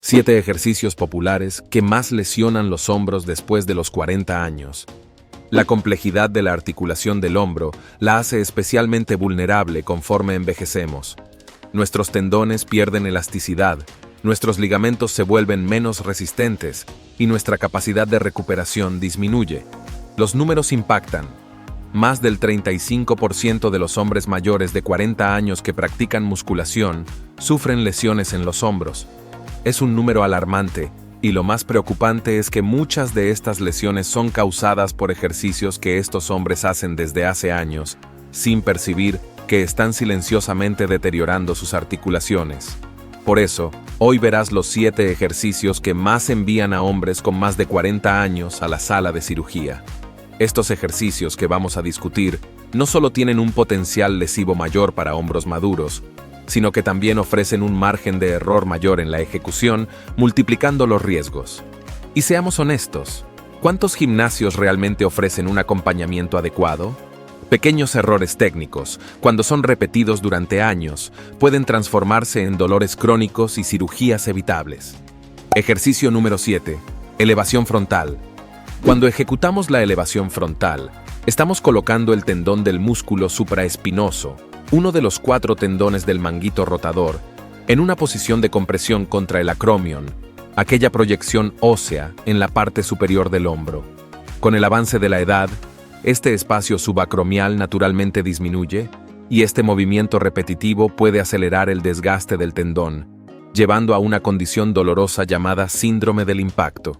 7 ejercicios populares que más lesionan los hombros después de los 40 años. La complejidad de la articulación del hombro la hace especialmente vulnerable conforme envejecemos. Nuestros tendones pierden elasticidad, nuestros ligamentos se vuelven menos resistentes y nuestra capacidad de recuperación disminuye. Los números impactan. Más del 35% de los hombres mayores de 40 años que practican musculación sufren lesiones en los hombros. Es un número alarmante, y lo más preocupante es que muchas de estas lesiones son causadas por ejercicios que estos hombres hacen desde hace años, sin percibir que están silenciosamente deteriorando sus articulaciones. Por eso, hoy verás los 7 ejercicios que más envían a hombres con más de 40 años a la sala de cirugía. Estos ejercicios que vamos a discutir no solo tienen un potencial lesivo mayor para hombros maduros, sino que también ofrecen un margen de error mayor en la ejecución, multiplicando los riesgos. Y seamos honestos, ¿cuántos gimnasios realmente ofrecen un acompañamiento adecuado? Pequeños errores técnicos, cuando son repetidos durante años, pueden transformarse en dolores crónicos y cirugías evitables. Ejercicio número 7. Elevación frontal. Cuando ejecutamos la elevación frontal, estamos colocando el tendón del músculo supraespinoso, uno de los 4 tendones del manguito rotador, en una posición de compresión contra el acromion, aquella proyección ósea en la parte superior del hombro. Con el avance de la edad, este espacio subacromial naturalmente disminuye y este movimiento repetitivo puede acelerar el desgaste del tendón, llevando a una condición dolorosa llamada síndrome del impacto.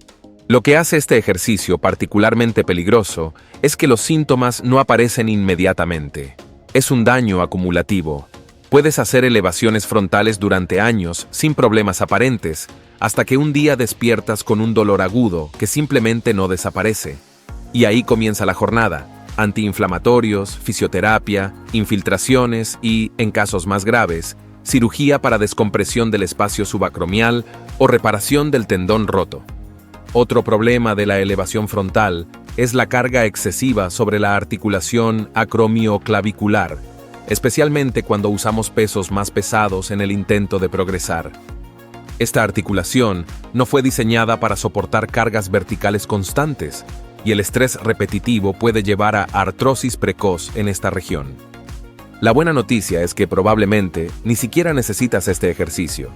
Lo que hace este ejercicio particularmente peligroso es que los síntomas no aparecen inmediatamente. Es un daño acumulativo. Puedes hacer elevaciones frontales durante años sin problemas aparentes, hasta que un día despiertas con un dolor agudo que simplemente no desaparece. Y ahí comienza la jornada: antiinflamatorios, fisioterapia, infiltraciones y, en casos más graves, cirugía para descompresión del espacio subacromial o reparación del tendón roto. Otro problema de la elevación frontal es la carga excesiva sobre la articulación acromioclavicular, especialmente cuando usamos pesos más pesados en el intento de progresar. Esta articulación no fue diseñada para soportar cargas verticales constantes, y el estrés repetitivo puede llevar a artrosis precoz en esta región. La buena noticia es que probablemente ni siquiera necesitas este ejercicio.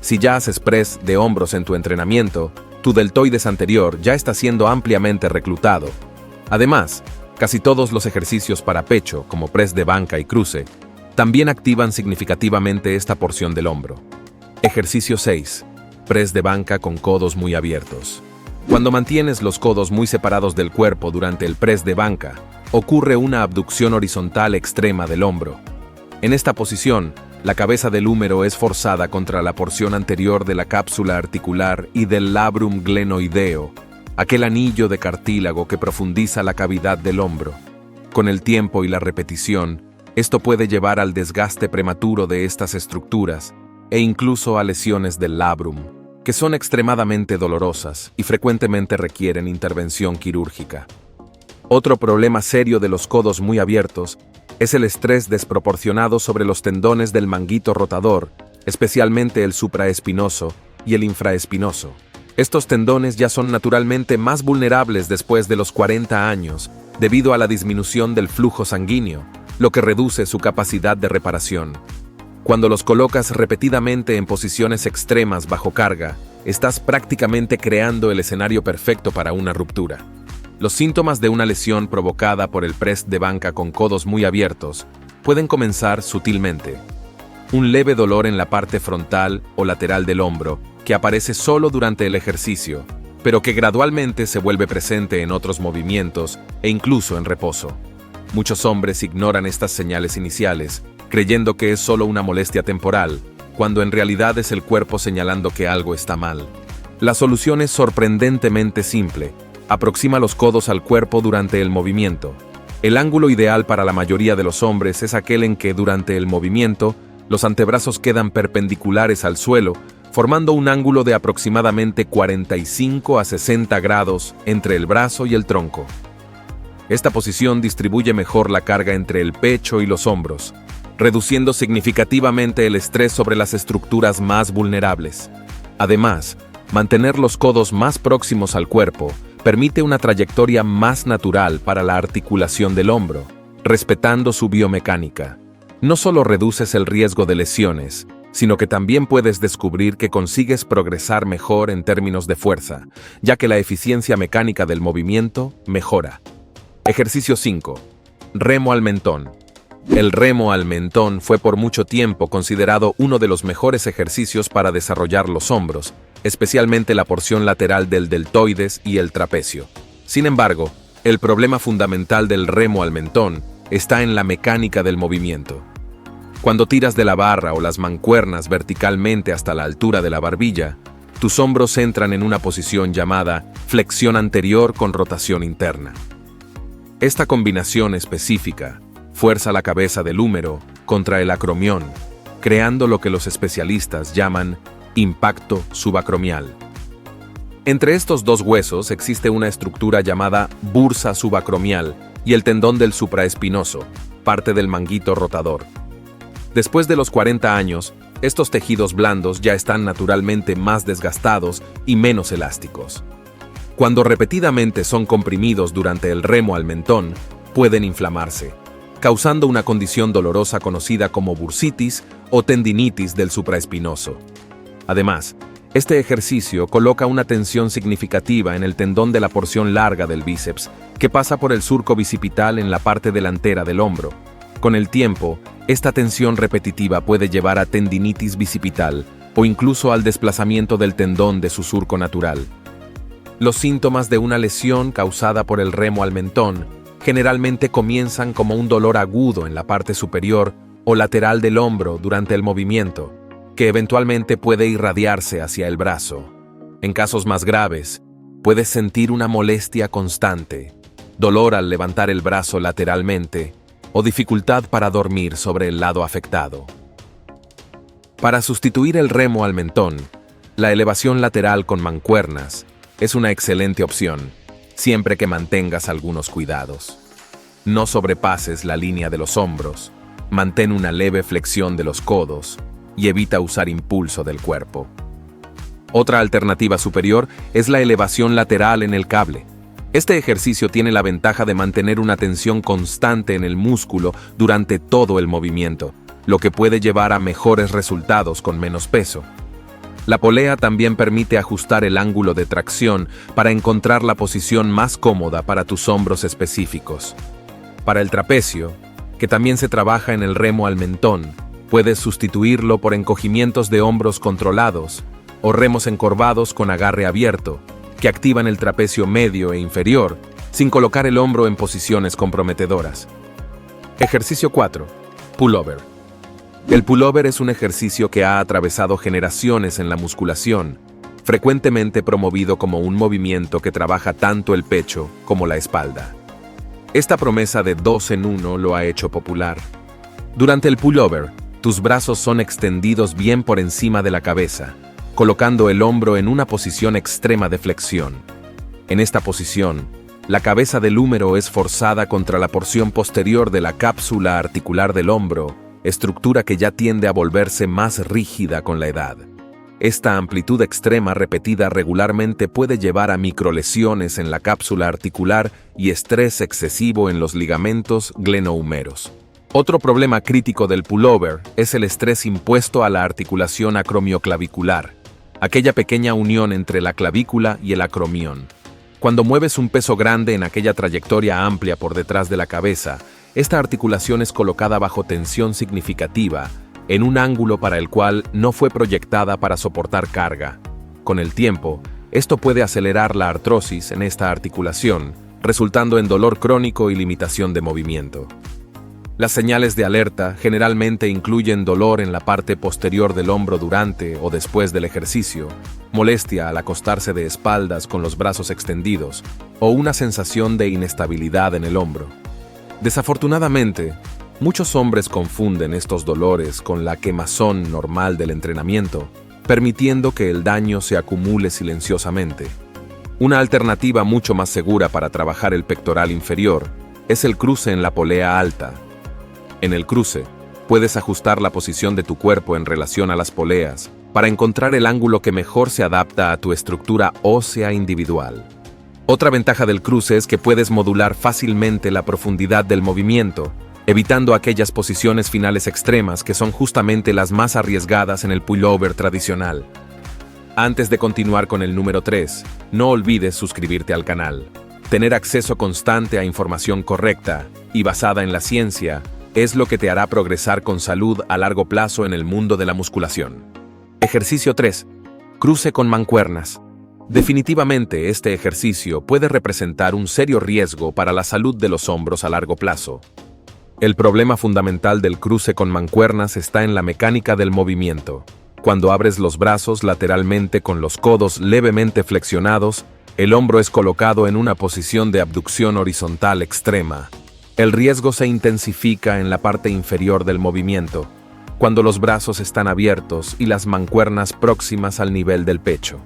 Si ya haces press de hombros en tu entrenamiento, tu deltoides anterior ya está siendo ampliamente reclutado. Además, casi todos los ejercicios para pecho, como press de banca y cruce, también activan significativamente esta porción del hombro. Ejercicio 6. Press de banca con codos muy abiertos. Cuando mantienes los codos muy separados del cuerpo durante el press de banca, ocurre una abducción horizontal extrema del hombro. En esta posición, la cabeza del húmero es forzada contra la porción anterior de la cápsula articular y del labrum glenoideo, aquel anillo de cartílago que profundiza la cavidad del hombro. Con el tiempo y la repetición, esto puede llevar al desgaste prematuro de estas estructuras e incluso a lesiones del labrum, que son extremadamente dolorosas y frecuentemente requieren intervención quirúrgica. Otro problema serio de los codos muy abiertos es el estrés desproporcionado sobre los tendones del manguito rotador, especialmente el supraespinoso y el infraespinoso. Estos tendones ya son naturalmente más vulnerables después de los 40 años, debido a la disminución del flujo sanguíneo, lo que reduce su capacidad de reparación. Cuando los colocas repetidamente en posiciones extremas bajo carga, estás prácticamente creando el escenario perfecto para una ruptura. Los síntomas de una lesión provocada por el press de banca con codos muy abiertos pueden comenzar sutilmente. Un leve dolor en la parte frontal o lateral del hombro, que aparece solo durante el ejercicio, pero que gradualmente se vuelve presente en otros movimientos e incluso en reposo. Muchos hombres ignoran estas señales iniciales, creyendo que es solo una molestia temporal, cuando en realidad es el cuerpo señalando que algo está mal. La solución es sorprendentemente simple. Aproxima los codos al cuerpo durante el movimiento. El ángulo ideal para la mayoría de los hombres es aquel en que, durante el movimiento, los antebrazos quedan perpendiculares al suelo, formando un ángulo de aproximadamente 45 a 60 grados entre el brazo y el tronco. Esta posición distribuye mejor la carga entre el pecho y los hombros, reduciendo significativamente el estrés sobre las estructuras más vulnerables. Además, mantener los codos más próximos al cuerpo permite una trayectoria más natural para la articulación del hombro, respetando su biomecánica. No solo reduces el riesgo de lesiones, sino que también puedes descubrir que consigues progresar mejor en términos de fuerza, ya que la eficiencia mecánica del movimiento mejora. Ejercicio 5. Remo al mentón. El remo al mentón fue por mucho tiempo considerado uno de los mejores ejercicios para desarrollar los hombros, especialmente la porción lateral del deltoides y el trapecio. Sin embargo, el problema fundamental del remo al mentón está en la mecánica del movimiento. Cuando tiras de la barra o las mancuernas verticalmente hasta la altura de la barbilla, tus hombros entran en una posición llamada flexión anterior con rotación interna. Esta combinación específica fuerza la cabeza del húmero contra el acromión, creando lo que los especialistas llaman impacto subacromial. Entre estos dos huesos existe una estructura llamada bursa subacromial y el tendón del supraespinoso, parte del manguito rotador. Después de los 40 años, estos tejidos blandos ya están naturalmente más desgastados y menos elásticos. Cuando repetidamente son comprimidos durante el remo al mentón, pueden inflamarse, causando una condición dolorosa conocida como bursitis o tendinitis del supraespinoso. Además, este ejercicio coloca una tensión significativa en el tendón de la porción larga del bíceps, que pasa por el surco bicipital en la parte delantera del hombro. Con el tiempo, esta tensión repetitiva puede llevar a tendinitis bicipital o incluso al desplazamiento del tendón de su surco natural. Los síntomas de una lesión causada por el remo al mentón generalmente comienzan como un dolor agudo en la parte superior o lateral del hombro durante el movimiento, que eventualmente puede irradiarse hacia el brazo. En casos más graves, puedes sentir una molestia constante, dolor al levantar el brazo lateralmente o dificultad para dormir sobre el lado afectado. Para sustituir el remo al mentón, la elevación lateral con mancuernas es una excelente opción, siempre que mantengas algunos cuidados. No sobrepases la línea de los hombros, mantén una leve flexión de los codos y evita usar impulso del cuerpo. Otra alternativa superior es la elevación lateral en el cable. Este ejercicio tiene la ventaja de mantener una tensión constante en el músculo durante todo el movimiento, lo que puede llevar a mejores resultados con menos peso. La polea también permite ajustar el ángulo de tracción para encontrar la posición más cómoda para tus hombros específicos. Para el trapecio, que también se trabaja en el remo al mentón, puedes sustituirlo por encogimientos de hombros controlados o remos encorvados con agarre abierto, que activan el trapecio medio e inferior sin colocar el hombro en posiciones comprometedoras. Ejercicio 4. Pullover. El pullover es un ejercicio que ha atravesado generaciones en la musculación, frecuentemente promovido como un movimiento que trabaja tanto el pecho como la espalda. Esta promesa de 2 en 1 lo ha hecho popular. Durante el pullover, tus brazos son extendidos bien por encima de la cabeza, colocando el hombro en una posición extrema de flexión. En esta posición, la cabeza del húmero es forzada contra la porción posterior de la cápsula articular del hombro, estructura que ya tiende a volverse más rígida con la edad. Esta amplitud extrema repetida regularmente puede llevar a microlesiones en la cápsula articular y estrés excesivo en los ligamentos glenohumeros. Otro problema crítico del pullover es el estrés impuesto a la articulación acromioclavicular, aquella pequeña unión entre la clavícula y el acromión. Cuando mueves un peso grande en aquella trayectoria amplia por detrás de la cabeza, esta articulación es colocada bajo tensión significativa, en un ángulo para el cual no fue proyectada para soportar carga. Con el tiempo, esto puede acelerar la artrosis en esta articulación, resultando en dolor crónico y limitación de movimiento. Las señales de alerta generalmente incluyen dolor en la parte posterior del hombro durante o después del ejercicio, molestia al acostarse de espaldas con los brazos extendidos o una sensación de inestabilidad en el hombro. Desafortunadamente, muchos hombres confunden estos dolores con la quemazón normal del entrenamiento, permitiendo que el daño se acumule silenciosamente. Una alternativa mucho más segura para trabajar el pectoral inferior es el cruce en la polea alta. En el cruce, puedes ajustar la posición de tu cuerpo en relación a las poleas para encontrar el ángulo que mejor se adapta a tu estructura ósea individual. Otra ventaja del cruce es que puedes modular fácilmente la profundidad del movimiento, evitando aquellas posiciones finales extremas que son justamente las más arriesgadas en el pullover tradicional. Antes de continuar con el número 3, no olvides suscribirte al canal. Tener acceso constante a información correcta y basada en la ciencia es lo que te hará progresar con salud a largo plazo en el mundo de la musculación. Ejercicio 3. Cruce con mancuernas. Definitivamente este ejercicio puede representar un serio riesgo para la salud de los hombros a largo plazo. El problema fundamental del cruce con mancuernas está en la mecánica del movimiento. Cuando abres los brazos lateralmente con los codos levemente flexionados, el hombro es colocado en una posición de abducción horizontal extrema. El riesgo se intensifica en la parte inferior del movimiento, cuando los brazos están abiertos y las mancuernas próximas al nivel del pecho.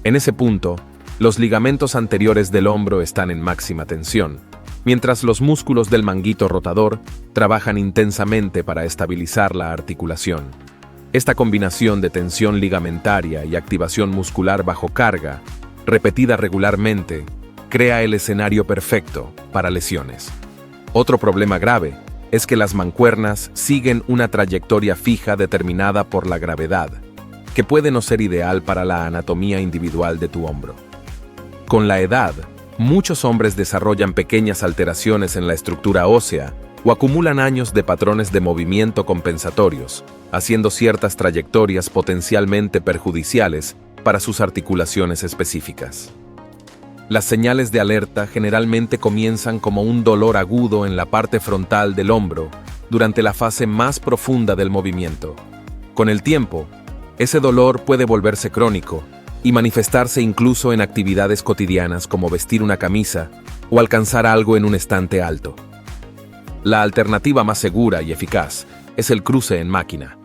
En ese punto, los ligamentos anteriores del hombro están en máxima tensión, mientras los músculos del manguito rotador trabajan intensamente para estabilizar la articulación. Esta combinación de tensión ligamentaria y activación muscular bajo carga, repetida regularmente, crea el escenario perfecto para lesiones. Otro problema grave es que las mancuernas siguen una trayectoria fija determinada por la gravedad, que puede no ser ideal para la anatomía individual de tu hombro. Con la edad, muchos hombres desarrollan pequeñas alteraciones en la estructura ósea o acumulan años de patrones de movimiento compensatorios, haciendo ciertas trayectorias potencialmente perjudiciales para sus articulaciones específicas. Las señales de alerta generalmente comienzan como un dolor agudo en la parte frontal del hombro durante la fase más profunda del movimiento. Con el tiempo, ese dolor puede volverse crónico y manifestarse incluso en actividades cotidianas como vestir una camisa o alcanzar algo en un estante alto. La alternativa más segura y eficaz es el cruce en máquina.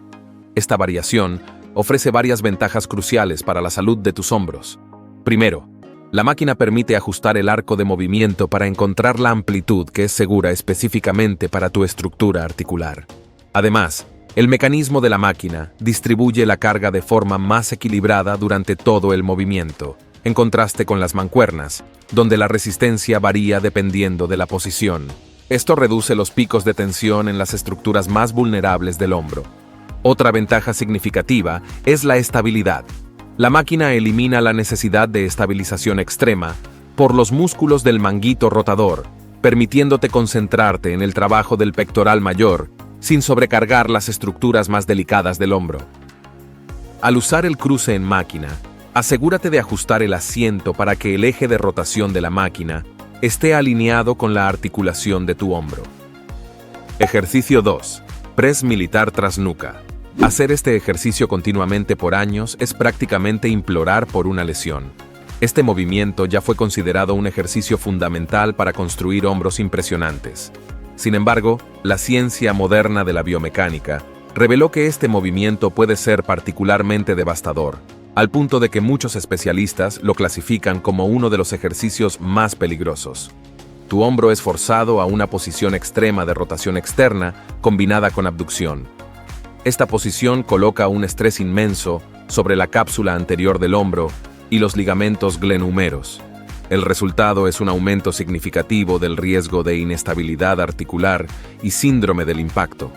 Esta variación ofrece varias ventajas cruciales para la salud de tus hombros. Primero, la máquina permite ajustar el arco de movimiento para encontrar la amplitud que es segura específicamente para tu estructura articular. Además, el mecanismo de la máquina distribuye la carga de forma más equilibrada durante todo el movimiento, en contraste con las mancuernas, donde la resistencia varía dependiendo de la posición. Esto reduce los picos de tensión en las estructuras más vulnerables del hombro. Otra ventaja significativa es la estabilidad. La máquina elimina la necesidad de estabilización extrema por los músculos del manguito rotador, permitiéndote concentrarte en el trabajo del pectoral mayor sin sobrecargar las estructuras más delicadas del hombro. Al usar el cruce en máquina, asegúrate de ajustar el asiento para que el eje de rotación de la máquina esté alineado con la articulación de tu hombro. Ejercicio 2. Press militar tras nuca. Hacer este ejercicio continuamente por años es prácticamente implorar por una lesión. Este movimiento ya fue considerado un ejercicio fundamental para construir hombros impresionantes. Sin embargo, la ciencia moderna de la biomecánica reveló que este movimiento puede ser particularmente devastador, al punto de que muchos especialistas lo clasifican como uno de los ejercicios más peligrosos. Tu hombro es forzado a una posición extrema de rotación externa combinada con abducción. Esta posición coloca un estrés inmenso sobre la cápsula anterior del hombro y los ligamentos glenohumeros. El resultado es un aumento significativo del riesgo de inestabilidad articular y síndrome del impacto.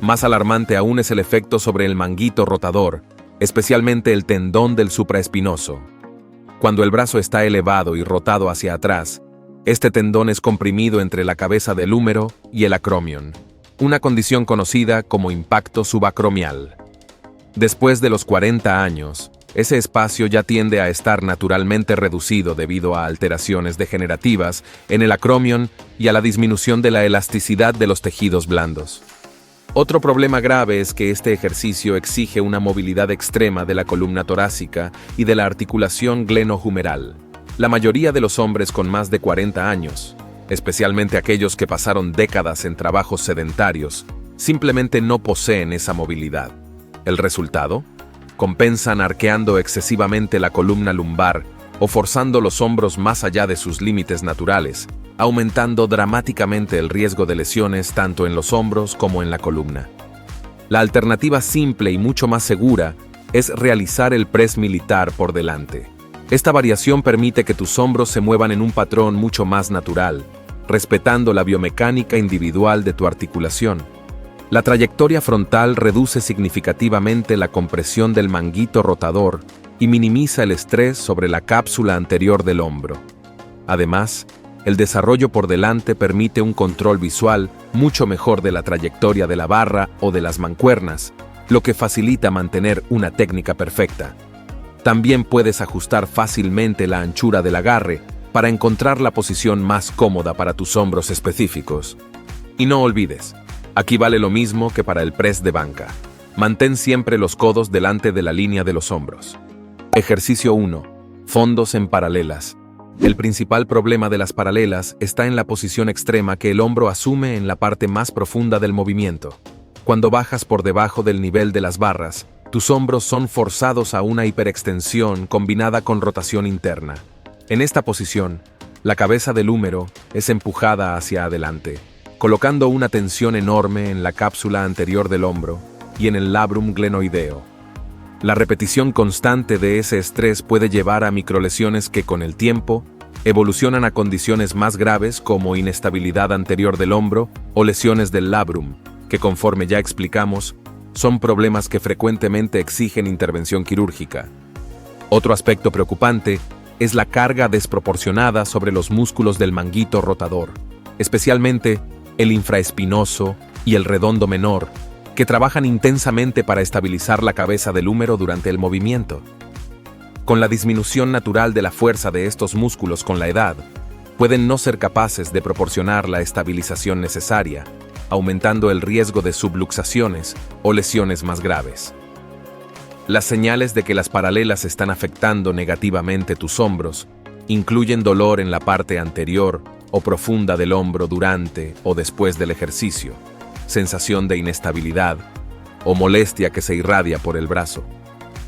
Más alarmante aún es el efecto sobre el manguito rotador, especialmente el tendón del supraespinoso. Cuando el brazo está elevado y rotado hacia atrás, este tendón es comprimido entre la cabeza del húmero y el acromion, una condición conocida como impacto subacromial. Después de los 40 años, ese espacio ya tiende a estar naturalmente reducido debido a alteraciones degenerativas en el acromion y a la disminución de la elasticidad de los tejidos blandos. Otro problema grave es que este ejercicio exige una movilidad extrema de la columna torácica y de la articulación glenohumeral. La mayoría de los hombres con más de 40 años, especialmente aquellos que pasaron décadas en trabajos sedentarios, simplemente no poseen esa movilidad. ¿El resultado? Compensan arqueando excesivamente la columna lumbar o forzando los hombros más allá de sus límites naturales, aumentando dramáticamente el riesgo de lesiones tanto en los hombros como en la columna. La alternativa simple y mucho más segura es realizar el press militar por delante. Esta variación permite que tus hombros se muevan en un patrón mucho más natural, respetando la biomecánica individual de tu articulación. La trayectoria frontal reduce significativamente la compresión del manguito rotador y minimiza el estrés sobre la cápsula anterior del hombro. Además, el desarrollo por delante permite un control visual mucho mejor de la trayectoria de la barra o de las mancuernas, lo que facilita mantener una técnica perfecta. También puedes ajustar fácilmente la anchura del agarre para encontrar la posición más cómoda para tus hombros específicos. Y no olvides, aquí vale lo mismo que para el press de banca. Mantén siempre los codos delante de la línea de los hombros. Ejercicio 1. Fondos en paralelas. El principal problema de las paralelas está en la posición extrema que el hombro asume en la parte más profunda del movimiento. Cuando bajas por debajo del nivel de las barras, tus hombros son forzados a una hiperextensión combinada con rotación interna. En esta posición, la cabeza del húmero es empujada hacia adelante, colocando una tensión enorme en la cápsula anterior del hombro y en el labrum glenoideo. La repetición constante de ese estrés puede llevar a microlesiones que con el tiempo evolucionan a condiciones más graves como inestabilidad anterior del hombro o lesiones del labrum, que conforme ya explicamos, son problemas que frecuentemente exigen intervención quirúrgica. Otro aspecto preocupante es la carga desproporcionada sobre los músculos del manguito rotador, especialmente el infraespinoso y el redondo menor, que trabajan intensamente para estabilizar la cabeza del húmero durante el movimiento. Con la disminución natural de la fuerza de estos músculos con la edad, pueden no ser capaces de proporcionar la estabilización necesaria, aumentando el riesgo de subluxaciones o lesiones más graves. Las señales de que las paralelas están afectando negativamente tus hombros incluyen dolor en la parte anterior o profunda del hombro durante o después del ejercicio, sensación de inestabilidad o molestia que se irradia por el brazo.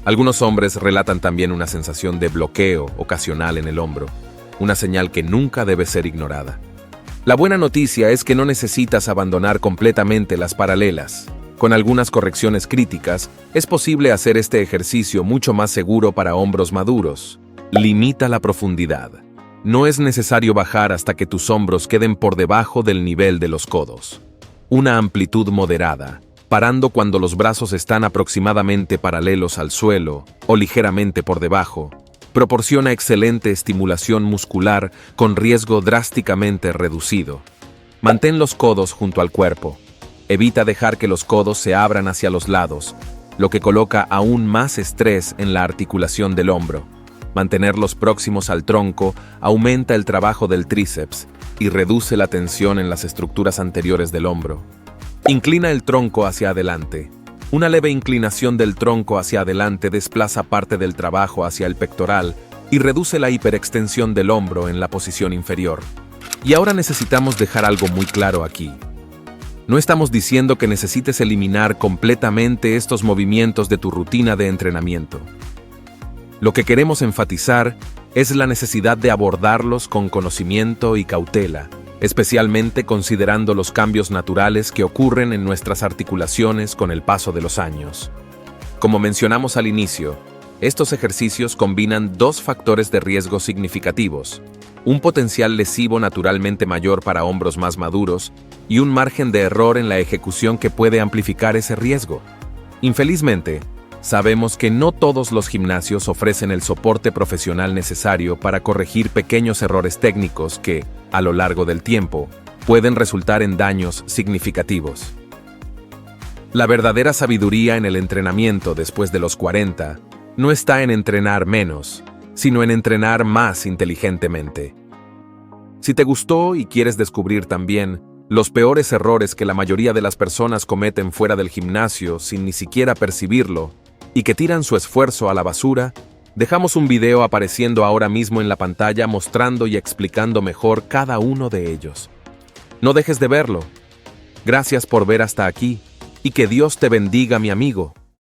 Algunos hombres relatan también una sensación de bloqueo ocasional en el hombro, una señal que nunca debe ser ignorada. La buena noticia es que no necesitas abandonar completamente las paralelas. Con algunas correcciones críticas, es posible hacer este ejercicio mucho más seguro para hombros maduros. Limita la profundidad. No es necesario bajar hasta que tus hombros queden por debajo del nivel de los codos. Una amplitud moderada, parando cuando los brazos están aproximadamente paralelos al suelo o ligeramente por debajo, proporciona excelente estimulación muscular con riesgo drásticamente reducido. Mantén los codos junto al cuerpo. Evita dejar que los codos se abran hacia los lados, lo que coloca aún más estrés en la articulación del hombro. Mantenerlos próximos al tronco aumenta el trabajo del tríceps y reduce la tensión en las estructuras anteriores del hombro. Inclina el tronco hacia adelante. Una leve inclinación del tronco hacia adelante desplaza parte del trabajo hacia el pectoral y reduce la hiperextensión del hombro en la posición inferior. Y ahora necesitamos dejar algo muy claro aquí. No estamos diciendo que necesites eliminar completamente estos movimientos de tu rutina de entrenamiento. Lo que queremos enfatizar es la necesidad de abordarlos con conocimiento y cautela, especialmente considerando los cambios naturales que ocurren en nuestras articulaciones con el paso de los años. Como mencionamos al inicio, estos ejercicios combinan dos factores de riesgo significativos: un potencial lesivo naturalmente mayor para hombros más maduros y un margen de error en la ejecución que puede amplificar ese riesgo. Infelizmente, sabemos que no todos los gimnasios ofrecen el soporte profesional necesario para corregir pequeños errores técnicos que, a lo largo del tiempo, pueden resultar en daños significativos. La verdadera sabiduría en el entrenamiento después de los 40 no está en entrenar menos, sino en entrenar más inteligentemente. Si te gustó y quieres descubrir también los peores errores que la mayoría de las personas cometen fuera del gimnasio sin ni siquiera percibirlo, y que tiran su esfuerzo a la basura, dejamos un video apareciendo ahora mismo en la pantalla mostrando y explicando mejor cada uno de ellos. No dejes de verlo. Gracias por ver hasta aquí, y que Dios te bendiga, mi amigo.